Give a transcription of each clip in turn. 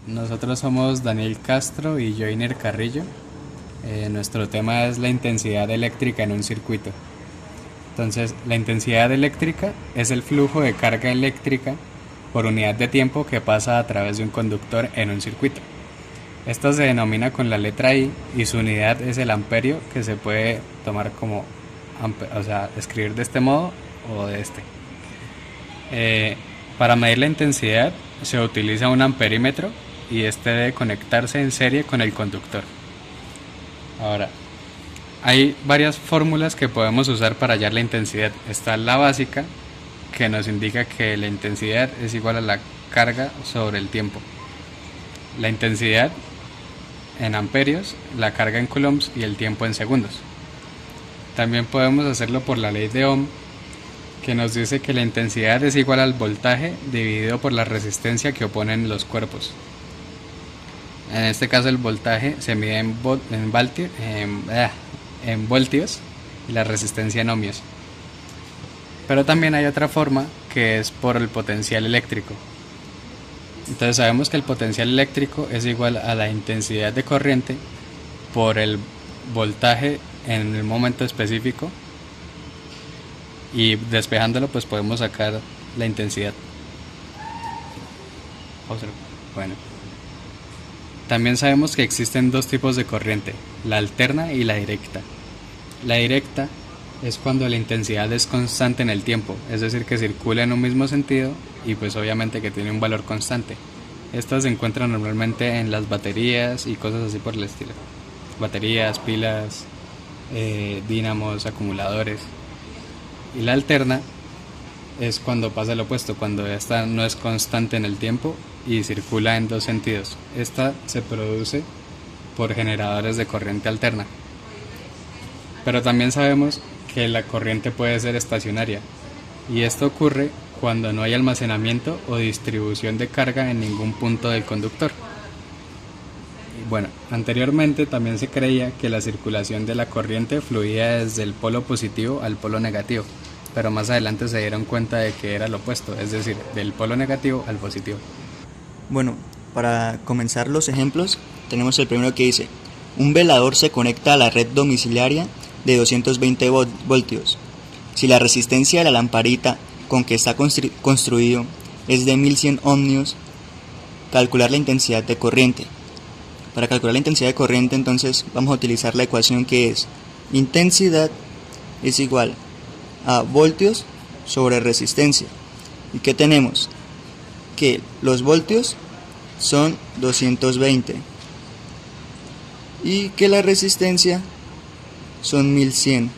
Nosotros somos Daniel Castro y Joiner Carrillo. Nuestro tema es la intensidad eléctrica en un circuito. Entonces, la intensidad eléctrica es el flujo de carga eléctrica por unidad de tiempo que pasa a través de un conductor en un circuito. Esto se denomina con la letra I y su unidad es el amperio, que se puede tomar como, escribir de este modo o de este. Para medir la intensidad se utiliza un amperímetro y este debe conectarse en serie con el conductor. Ahora, hay varias fórmulas que podemos usar para hallar la intensidad. Está la básica, que nos indica que la intensidad es igual a la carga sobre el tiempo. La intensidad en amperios, la carga en coulombs y el tiempo en segundos. También podemos hacerlo por la ley de Ohm, que nos dice que la intensidad es igual al voltaje dividido por la resistencia que oponen los cuerpos. En este caso el voltaje se mide en voltios y la resistencia en ohmios. Pero también hay otra forma, que es por el potencial eléctrico. Entonces sabemos que el potencial eléctrico es igual a la intensidad de corriente por el voltaje en el momento específico, y despejándolo pues podemos sacar la intensidad. Bueno, también sabemos que existen dos tipos de corriente, la alterna y la directa. La directa es cuando la intensidad es constante en el tiempo, es decir, que circula en un mismo sentido y pues obviamente que tiene un valor constante. Estas se encuentran normalmente en las baterías y cosas así por el estilo. Baterías, pilas, dínamos, acumuladores. Y la alterna es cuando pasa lo opuesto, cuando esta no es constante en el tiempo y circula en dos sentidos. Esta se produce por generadores de corriente alterna. Pero también sabemos que la corriente puede ser estacionaria, y esto ocurre cuando no hay almacenamiento o distribución de carga en ningún punto del conductor. Bueno, anteriormente también se creía que la circulación de la corriente fluía desde el polo positivo al polo negativo, pero más adelante se dieron cuenta de que era lo opuesto, es decir, del polo negativo al positivo. Bueno, para comenzar los ejemplos, tenemos el primero que dice: un velador se conecta a la red domiciliaria de 220 voltios. Si la resistencia de la lamparita con que está construido es de 1100 ohmios, calcular la intensidad de corriente. Para calcular la intensidad de corriente, entonces vamos a utilizar la ecuación que es: intensidad es igual a voltios sobre resistencia. ¿Y qué tenemos? Que los voltios son 220 y que la resistencia son 1100,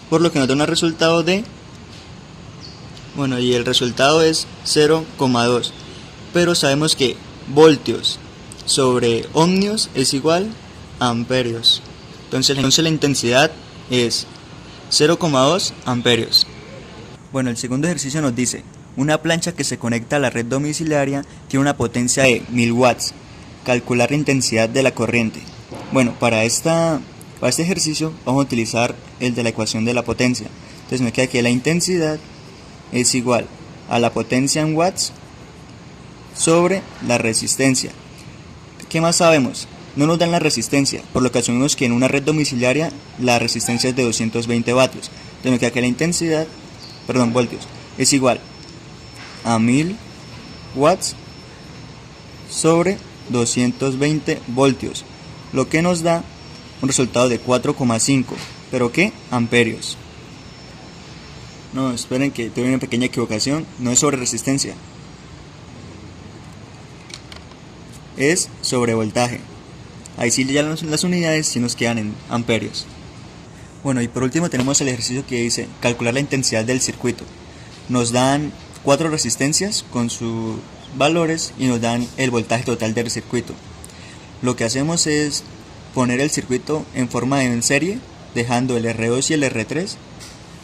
por lo que nos da un resultado de, y el resultado es 0,2, pero sabemos que voltios sobre ohmios es igual a amperios, entonces la intensidad es 0,2 amperios. Bueno, el segundo ejercicio nos dice: una plancha que se conecta a la red domiciliaria tiene una potencia de 1000 watts. Calcular la intensidad de la corriente. Bueno, para este ejercicio vamos a utilizar el de la ecuación de la potencia. Entonces me queda que la intensidad es igual a la potencia en watts sobre la resistencia. ¿Qué más sabemos? No nos dan la resistencia, por lo que asumimos que en una red domiciliaria la resistencia es de 220 vatios. Entonces me queda que la intensidad, voltios, es igual a 1000 watts sobre 220 voltios, lo que nos da un resultado de 4,5, pero ¿qué? Amperios. No, esperen, que tuve una pequeña equivocación, no es sobre resistencia, es sobre voltaje. Ahí sí ya las unidades sí nos quedan en amperios. Bueno, y por último tenemos el ejercicio que dice calcular la intensidad del circuito. Nos dan 4 resistencias con sus valores y nos dan el voltaje total del circuito. Lo que hacemos es poner el circuito en forma de en serie, dejando el R2 y el R3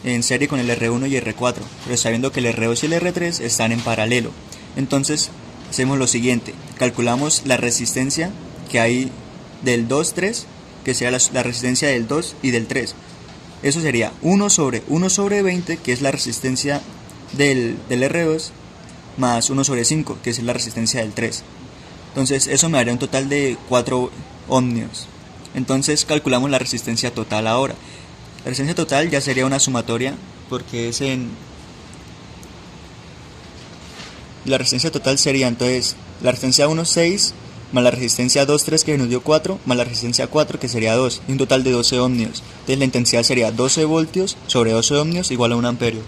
en serie con el R1 y R4, pero sabiendo que el R2 y el R3 están en paralelo. Entonces hacemos lo siguiente: calculamos la resistencia que hay del 2, 3, que sea la resistencia del 2 y del 3. Eso sería 1 sobre 20, que es la resistencia del R2, más 1 sobre 5, que es la resistencia del 3. Entonces eso me daría un total de 4 ohmios. Entonces calculamos la resistencia total ahora. La resistencia total ya sería una sumatoria, porque es en... La resistencia total sería entonces la resistencia 1, 6, más la resistencia 2, 3, que nos dio 4, más la resistencia 4, que sería 2, y un total de 12 ohmios. Entonces la intensidad sería 12 voltios sobre 12 ohmios igual a 1 amperio.